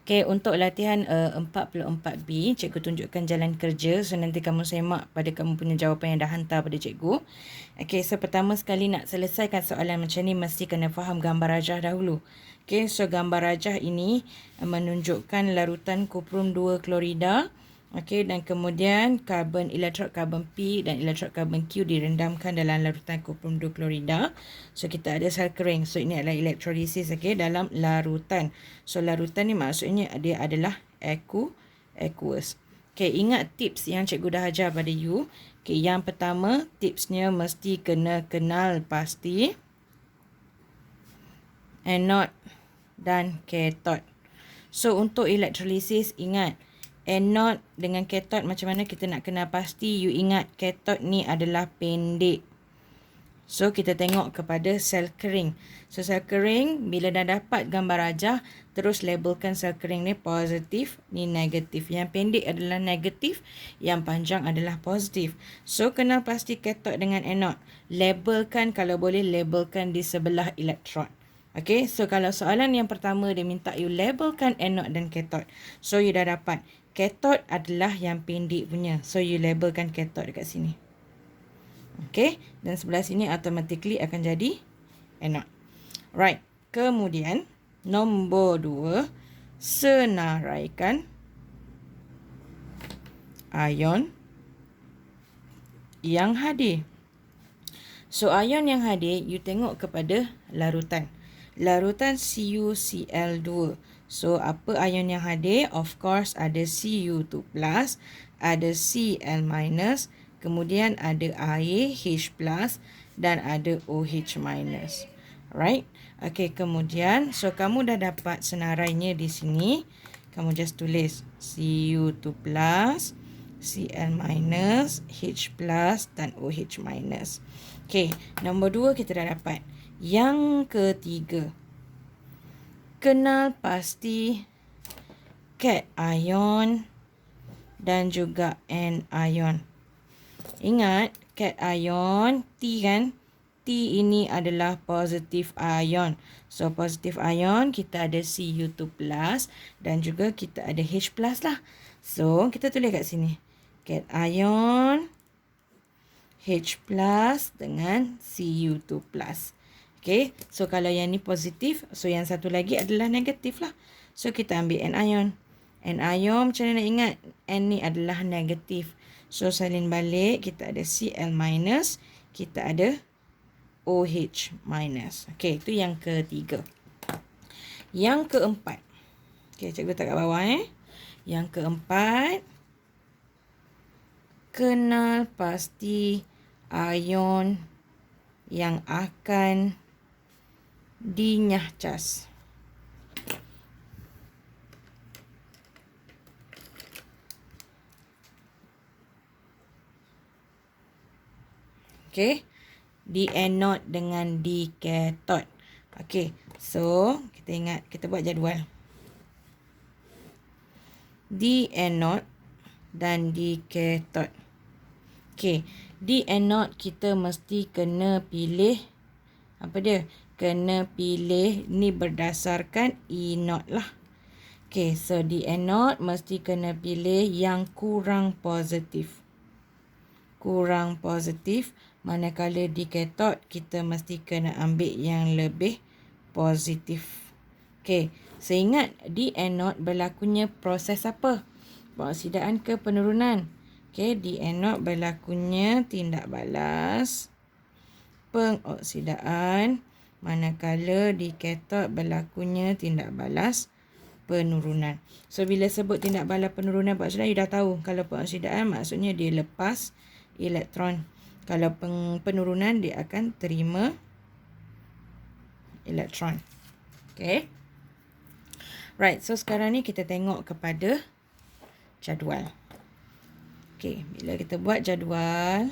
Okay, untuk latihan 44B, cikgu tunjukkan jalan kerja. So, nanti kamu semak pada kamu punya jawapan yang dah hantar pada cikgu. Okay, so pertama sekali nak selesaikan soalan macam ni, mesti kena faham gambar rajah dahulu. Okay, so gambar rajah ini menunjukkan larutan kuprum 2 klorida. Okay, dan kemudian elektrod karbon P dan elektrod karbon Q direndamkan dalam larutan kuprum 2 klorida. So, kita ada sel kering. So, ini adalah elektrolisis, okay, dalam larutan. So, larutan ni maksudnya dia adalah aqueous. Okay, ingat tips yang cikgu dah ajar pada you. Okay, yang pertama, tipsnya mesti kena kenal pasti anode dan cathode. So, untuk elektrolisis, ingat, anode dengan cathode macam mana kita nak kenal pasti. You ingat cathode ni adalah pendek. So, kita tengok kepada sel kering. So, sel kering, bila dah dapat gambar rajah, terus labelkan sel kering ni positif, ni negatif. Yang pendek adalah negatif, yang panjang adalah positif. So, kenal pasti cathode dengan anode. Labelkan, kalau boleh, labelkan di sebelah elektron. Okay, so kalau soalan yang pertama, dia minta you labelkan anode dan cathode. So, you dah dapat. Cathode adalah yang pendek punya. So, you labelkan cathode dekat sini. Okay, dan sebelah sini automatically akan jadi anode. Right, kemudian nombor 2, senaraikan ion yang hadir. So, ion yang hadir, you tengok kepada larutan. Larutan CuCl2. So, apa ion yang hadir? Of course, ada Cu2+, ada Cl-, kemudian ada air H+, dan ada OH-. Right? Okay, kemudian, so kamu dah dapat senarainya di sini. Kamu just tulis Cu2+, Cl-, H+, dan OH-. Okay, nombor 2 kita dah dapat. Yang ketiga, kenal pasti cation dan juga anion. Ingat, cation, T kan? T ini adalah positif ion. So, positif ion, kita ada Cu2+, dan juga kita ada H+ lah. So, kita tulis kat sini. Cation, H+ dengan Cu2+. Okay, so kalau yang ni positif, so yang satu lagi adalah negatif lah. So, kita ambil anion. Anion, macam mana nak ingat? N ni adalah negatif. So, salin balik, kita ada Cl-, kita ada OH-. Okay, itu yang ketiga. Yang keempat. Okay, cikgu letak kat bawah Yang keempat, kenal pasti ion yang akan dinyahcas. Okay, di anode dengan di cathode. Okay, so kita ingat, kita buat jadual. Di anode dan di cathode. Okay, di anode kita mesti kena pilih, apa dia? Kena pilih ni berdasarkan E0 lah. Okay, so di anode mesti kena pilih yang kurang positif. Kurang positif. Manakala di cathode, kita mesti kena ambil yang lebih positif. Okay, seingat di anode berlakunya proses apa? Pengoksidaan ke penurunan? Okay, di anode berlakunya tindak balas pengoksidaan. Manakala di cathode berlakunya tindak balas penurunan. So, bila sebut tindak balas penurunan, maksudnya you dah tahu. Kalau pengoksidaan, maksudnya dia lepas elektron. Kalau penurunan, dia akan terima elektron. Okay. Right, so sekarang ni kita tengok kepada jadual. Okay, bila kita buat jadual,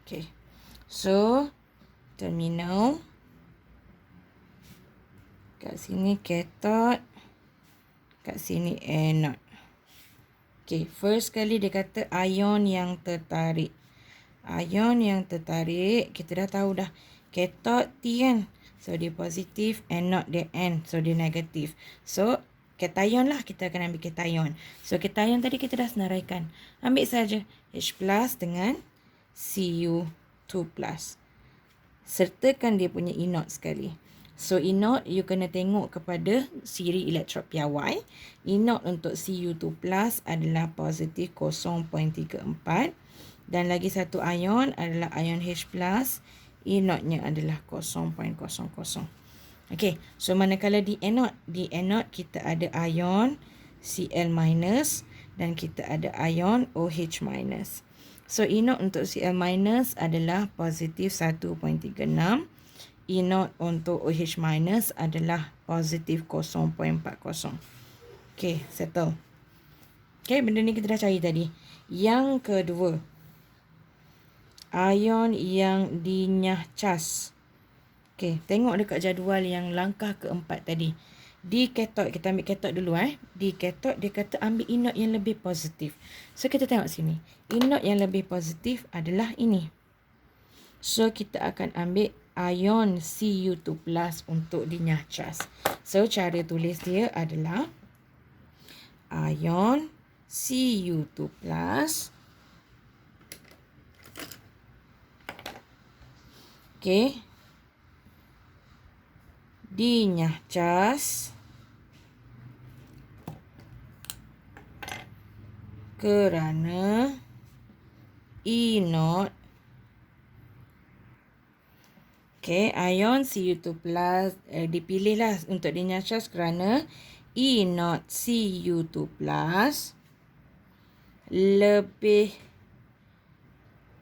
okay, so terminal, kat sini cathode, kat sini anode. Okay, first kali dia kata ion yang tertarik. Ion yang tertarik, kita dah tahu dah. Cathode T kan. So dia positif, anode dia N. So dia negatif. So cation lah, kita akan ambil cation. So cation tadi kita dah senaraikan. Ambil saja H plus dengan Cu2 plus. Sertakan dia punya E0 sekali. So E0 you kena tengok kepada siri elektrod piawai. E0 untuk Cu2 plus adalah positif 0.34. Dan lagi satu ion adalah ion H plus. E0-nya adalah 0.00. Okey, so manakala di anode kita ada ion Cl minus dan kita ada ion OH minus. So E0 untuk Cl minus adalah positif 1.36. E0 untuk OH minus adalah positif 0.40. Okey, settle. Okey, benda ni kita dah cari tadi. Yang kedua, ion yang dinyah-cas. Okey, tengok dekat jadual yang langkah keempat tadi. Di cathode, kita ambil cathode dulu Di cathode dia kata ambil E0 yang lebih positif. So kita tengok sini. E0 yang lebih positif adalah ini. So kita akan ambil ion Cu2 plus untuk dinyah-cas. So cara tulis dia adalah ion Cu2 plus. Okey. Dinyah-cas kerana E0. Okey, ion Cu2 plus dipilihlah untuk dinyah-cas kerana E0 Cu2 plus lebih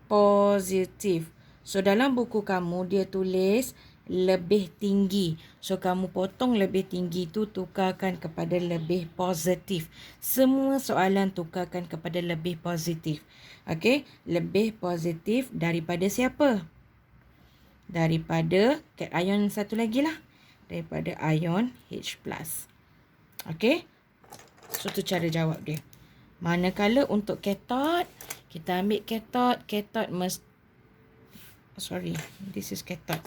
positif. So dalam buku kamu dia tulis lebih tinggi. So kamu potong lebih tinggi tu tukarkan kepada lebih positif. Semua soalan tukarkan kepada lebih positif. Okey, lebih positif daripada siapa? Daripada ion satu lagi lah. Daripada ion H plus. Okey. So tu cara jawab dia. Manakala untuk cathode, kita ambil cathode. Cathode this is cathode.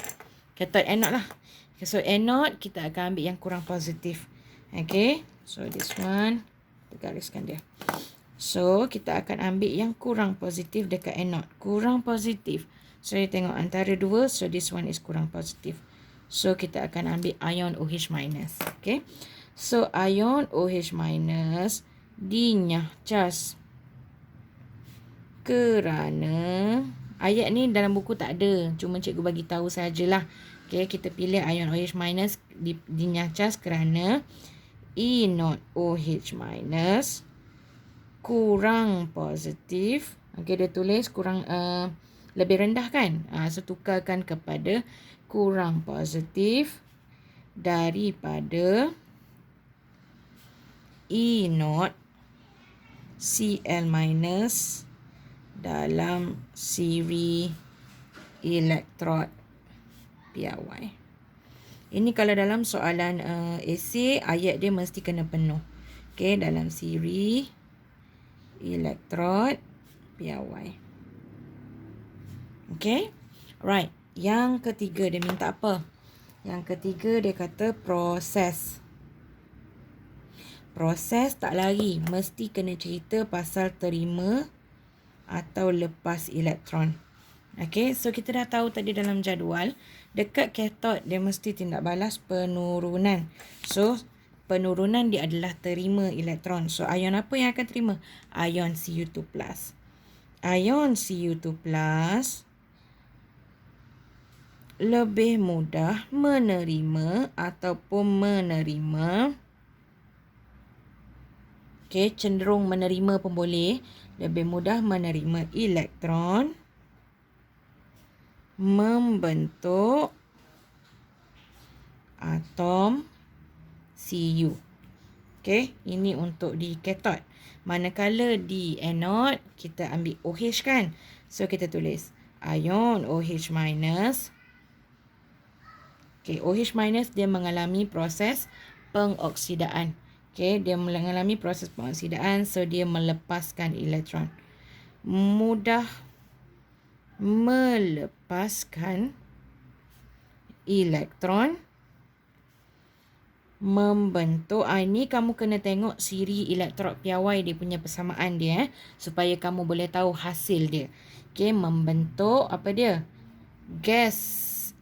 Cathode anode lah. Okay, so anode kita akan ambil yang kurang positif. Okay. So this one. Kita gariskan dia. So kita akan ambil yang kurang positif dekat anode. Kurang positif. So you tengok antara dua. So this one is kurang positif. So kita akan ambil ion OH minus. Okay. So ion OH minus dinyah-cas kerana ayat ni dalam buku tak ada. Cuma cikgu bagi tahu sajalah. Okey, kita pilih ion OH minus dinyah-cas kerana E0 OH minus kurang positif. Okey, dia tulis kurang lebih rendah kan? So tukarkan kepada kurang positif daripada E0 Cl minus dalam siri elektrod piawai. Ini kalau dalam soalan esei, ayat dia mesti kena penuh. Okey, dalam siri elektrod piawai. Okey. Right. Yang ketiga dia minta apa? Yang ketiga dia kata proses. Proses tak lari. Mesti kena cerita pasal terima atau lepas elektron. Okey, so kita dah tahu tadi dalam jadual, dekat cathode dia mesti tindak balas penurunan. So, penurunan dia adalah terima elektron. So, ion apa yang akan terima? Ion Cu2 plus. Ion Cu2 plus lebih mudah menerima ataupun menerima. Okey, cenderung menerima pun boleh. Lebih mudah menerima elektron membentuk atom Cu. Okey, ini untuk di cathode. Manakala di anode, kita ambil OH kan. So, kita tulis ion OH minus. Okey, OH minus dia mengalami proses pengoksidaan. Okey, dia mengalami proses pengoksidaan, so dia melepaskan elektron. Mudah melepaskan elektron membentuk, ini kamu kena tengok siri elektrod piawai dia punya persamaan dia supaya kamu boleh tahu hasil dia. Okey, membentuk apa dia? Gas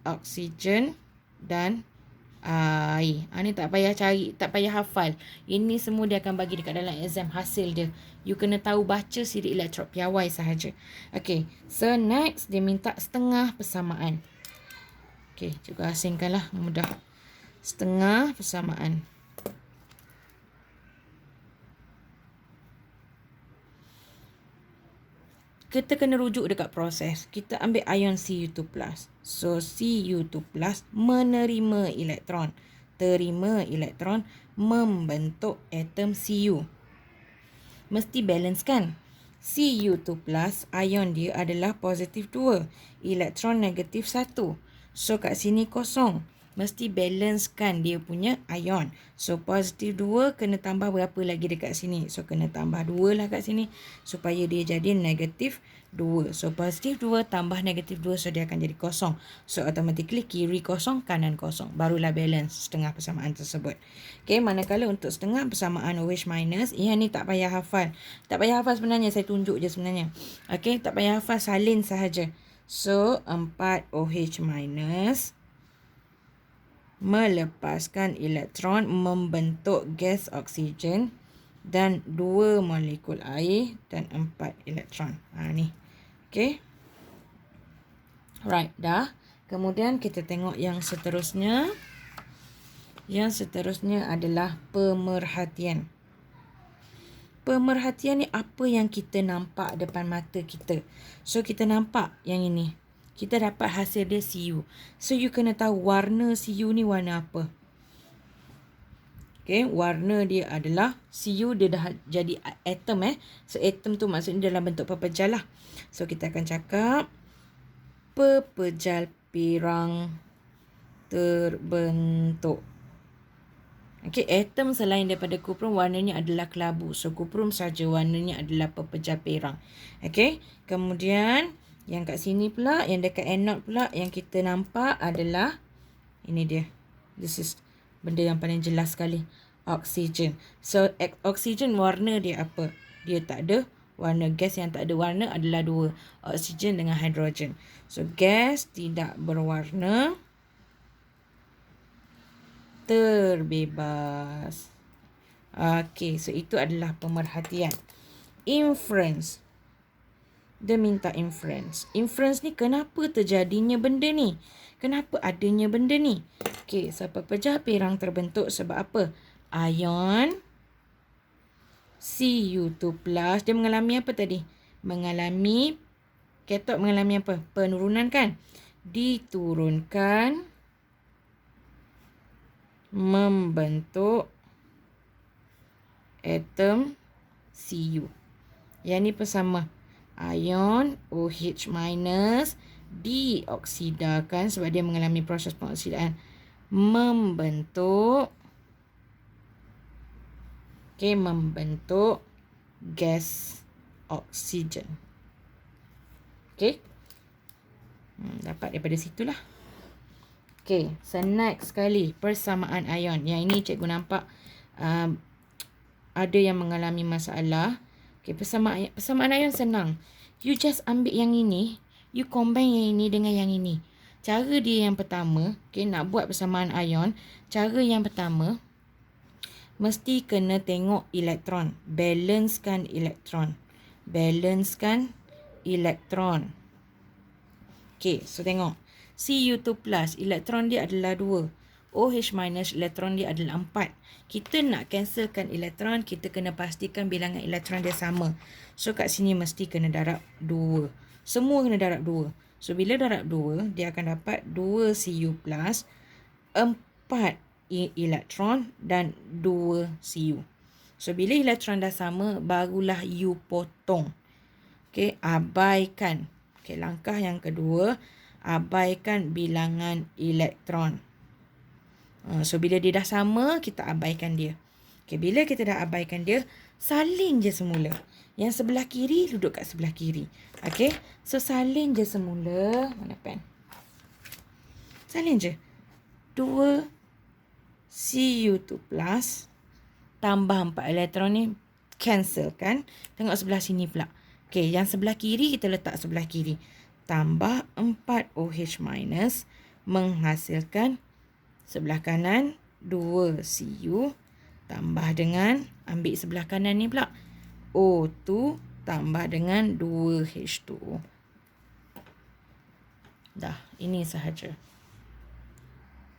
oksigen dan air. Ni tak payah cari, tak payah hafal. Ini semua dia akan bagi dekat dalam exam hasil dia. You kena tahu baca siri elektrod piawai sahaja. Okey, so next dia minta setengah persamaan. Okey, juga asingkanlah, mudah. Setengah persamaan. Kita kena rujuk dekat proses. Kita ambil ion Cu2+. So, Cu2+ menerima elektron. Terima elektron, membentuk atom Cu. Mesti balance kan? Cu2+, ion dia adalah positif 2. Elektron negatif 1. So, kat sini kosong. Mesti balance kan dia punya ion. So, positif 2 kena tambah berapa lagi dekat sini. So, kena tambah 2 lah kat sini. Supaya dia jadi negatif 2. So, positif 2 tambah negatif 2. So, dia akan jadi kosong. So, automatically kiri kosong, kanan kosong. Barulah balance setengah persamaan tersebut. Okay, manakala untuk setengah persamaan OH minus, yang ni tak payah hafal. Tak payah hafal sebenarnya, saya tunjuk je sebenarnya. Okay, tak payah hafal, salin sahaja. So, 4 OH minus melepaskan elektron membentuk gas oksigen dan 2 molekul air dan 4 elektron. Ni. Okay. Right, dah. Kemudian kita tengok yang seterusnya. Yang seterusnya adalah pemerhatian. Pemerhatian ni apa yang kita nampak depan mata kita. So, kita nampak yang ini. Kita dapat hasil dia Cu. So, you kena tahu warna Cu ni warna apa. Okay, warna dia adalah Cu, dia dah jadi atom So, atom tu maksudnya dalam bentuk pepejal lah. So, kita akan cakap pepejal pirang terbentuk. Okay, atom selain daripada kuprum warnanya adalah kelabu. So, kuprum saja warnanya adalah pepejal pirang. Okay, kemudian yang kat sini pula, yang dekat anode pula, yang kita nampak adalah, ini dia. This is benda yang paling jelas sekali. Oksigen. So, oksigen warna dia apa? Dia tak ada warna. Gas yang tak ada warna adalah 2. Oksigen dengan hidrogen. So, gas tidak berwarna. Terbebas. Okay, so itu adalah pemerhatian. Inference. Dia minta inference. Inference ni kenapa terjadinya benda ni? Kenapa adanya benda ni? Okay, so pepejal pirang terbentuk sebab apa? Ion Cu2+, dia mengalami apa tadi? Mengalami, katot mengalami apa? Penurunan kan? Diturunkan, membentuk atom Cu. Yang ni pun sama. Ion OH minus dioksidakan sebab dia mengalami proses pengoksidaan, membentuk membentuk gas oksigen. Okay, dapat daripada situlah. Okay, so next sekali persamaan ion. Yang ini cikgu nampak ada yang mengalami masalah. Okay, persamaan ion senang. You just ambil yang ini, you combine yang ini dengan yang ini. Cara dia yang pertama, okay, nak buat persamaan ion, cara yang pertama, mesti kena tengok elektron. Balancekan elektron. Balancekan elektron. Okay, so tengok. Cu2+, elektron dia adalah 2. OH minus, elektron dia adalah 4. Kita nak cancelkan elektron, kita kena pastikan bilangan elektron dia sama. So, kat sini mesti kena darab 2. Semua kena darab 2. So, bila darab 2, dia akan dapat 2 Cu+, 4 elektron dan 2 Cu. So, bila elektron dah sama, barulah you potong. Okay, abaikan. Okay, langkah yang kedua, abaikan bilangan elektron. So, bila dia dah sama, kita abaikan dia. Okay, bila kita dah abaikan dia, salin je semula. Yang sebelah kiri, duduk kat sebelah kiri. Okay, so salin je semula. Mana pen? Salin je. 2 Cu2 plus tambah 4 elektron ni cancel kan. Tengok sebelah sini pula. Okey, yang sebelah kiri kita letak sebelah kiri. Tambah 4 OH minus menghasilkan sebelah kanan 2 Cu tambah dengan ambil sebelah kanan ni pula O2 tambah dengan 2 H2O. Dah, ini sahaja.